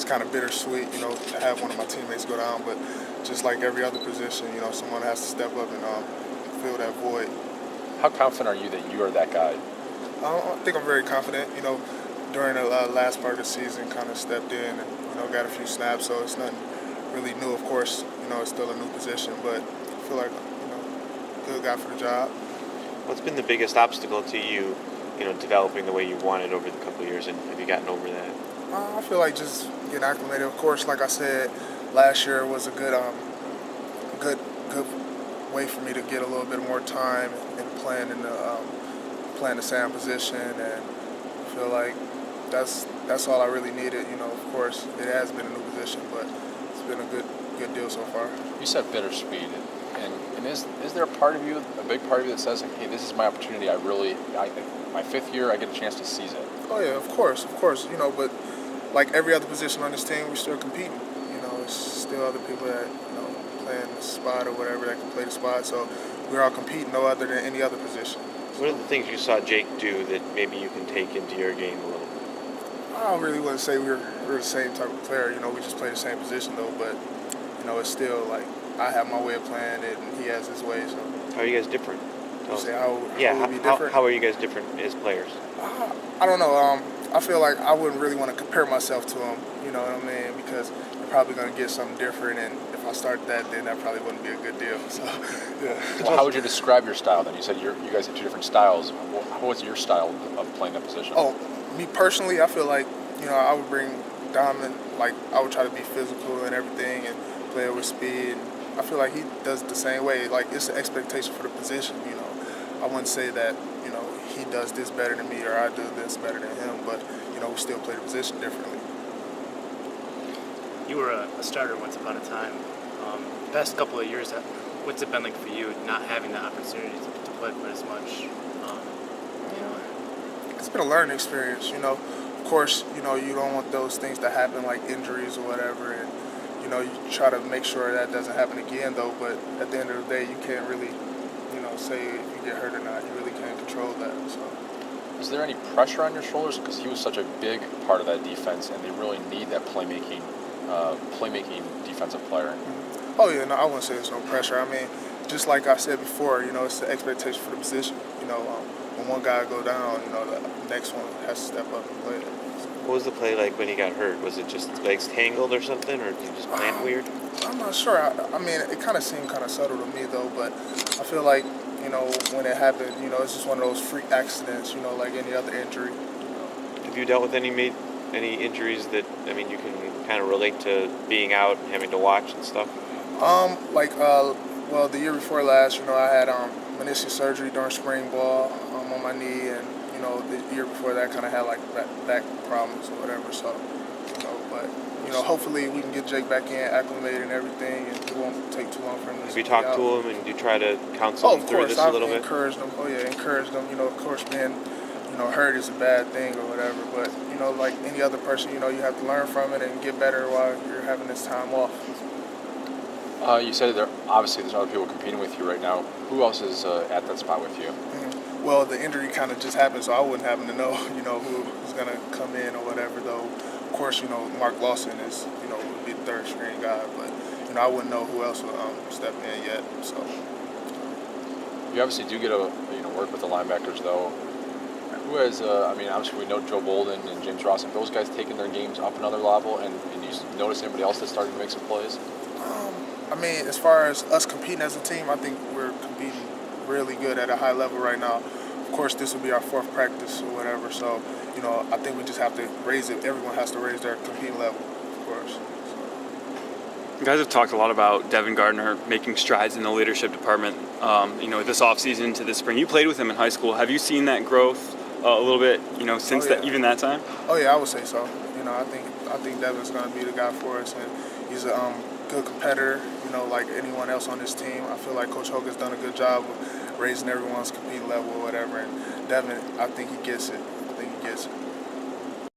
kind of bittersweet, to have one of my teammates go down. But just like every other position, someone has to step up and fill that void. How confident are you that you are that guy? I think I'm very confident. During the last part of the season, kind of stepped in and got a few snaps. So it's nothing really new. Of course, it's still a new position, but I feel like good guy for the job. What's been the biggest obstacle to you, developing the way you wanted over the couple of years, and have you gotten over that? I feel like just getting acclimated. Of course, like I said, last year was a good way for me to get a little bit more time and playing the same position, and I feel like that's all I really needed. Of course, it has been a new position, but it's been a good deal so far. You said bittersweet, and is there a big part of you that says, like, hey, this is my opportunity? My fifth year, I get a chance to seize it. Oh yeah, of course. But like every other position on this team, we're still competing. It's still other people that playing the spot or whatever that can play the spot. So we're all competing, no other than any other position. What are the things you saw Jake do that maybe you can take into your game a little bit? I don't really want to say we're the same type of player. We just play the same position though. But it's still like I have my way of playing it, and he has his way. So how are you guys different? How we be different? How are you guys different as players? I don't know. I feel like I wouldn't really want to compare myself to him. You know what I mean? Because you're probably going to get something different, and if I start that, then that probably wouldn't be a good deal. So, yeah. Well, how would you describe your style then? You said you guys have two different styles. What's your style of playing that position? Oh, me personally, I feel like I would bring Donovan. Like I would try to be physical and everything, and play it with speed. And I feel like he does it the same way. Like it's an expectation for the position. I wouldn't say that he does this better than me or I do this better than him, but we still play the position differently. You were a starter once upon a time. The past couple of years, what's it been like for you not having the opportunity to play quite as much? It's been a learning experience. Of course, you don't want those things to happen like injuries or whatever, and you try to make sure that doesn't happen again though. But at the end of the day, you can't really say if you get hurt or not. You really can't control that. So, is there any pressure on your shoulders because he was such a big part of that defense, and they really need that playmaking defensive player? Mm-hmm. Oh yeah, no, I wouldn't say there's no pressure. I mean, just like I said before, it's the expectation for the position. When one guy go down, the next one has to step up and play. So. What was the play like when he got hurt? Was it just legs tangled or something, or did he just plant weird? I'm not sure. I mean, it kind of seemed kind of subtle to me though, but I feel like when it happened, it's just one of those freak accidents, like any other injury. Have you dealt with any injuries that you can kind of relate to being out and having to watch and stuff? Well, the year before last, I had meniscus surgery during spring ball on my knee, and the year before that, kind of had like back problems or whatever. So, but hopefully we can get Jake back in, acclimated and everything, and it won't take too long for him to Have you talked to him and you try to counsel him through this a little bit? Encouraged him. Encouraged him. Of course, being hurt is a bad thing or whatever, but like any other person, you have to learn from it and get better while you're having this time off. You said there's other people competing with you right now. Who else is at that spot with you? Mm-hmm. Well, the injury kind of just happened, so I wouldn't happen to know, who's going to come in or whatever, though. Of course, Mark Lawson is, would be the third string guy, but, I wouldn't know who else would step in yet, so. You obviously do get to, work with the linebackers, though. Who has, obviously we know Joe Bolden and James Ross. Have those guys taken their games up another level, and you notice anybody else that's starting to make some plays? As far as us competing as a team, I think we're competing really good at a high level right now. Of course, this will be our fourth practice or whatever, so, I think we just have to raise it. Everyone has to raise their competing level, of course. So. You guys have talked a lot about Devin Gardner making strides in the leadership department, this offseason to this spring. You played with him in high school. Have you seen that growth a little bit, since even that time? Oh, yeah, I would say so. I think Devin's going to be the guy for us, and he's a good competitor, like anyone else on this team. I feel like Coach Hogan's done a good job of raising everyone's competing level or whatever, and Devin, I think he gets it.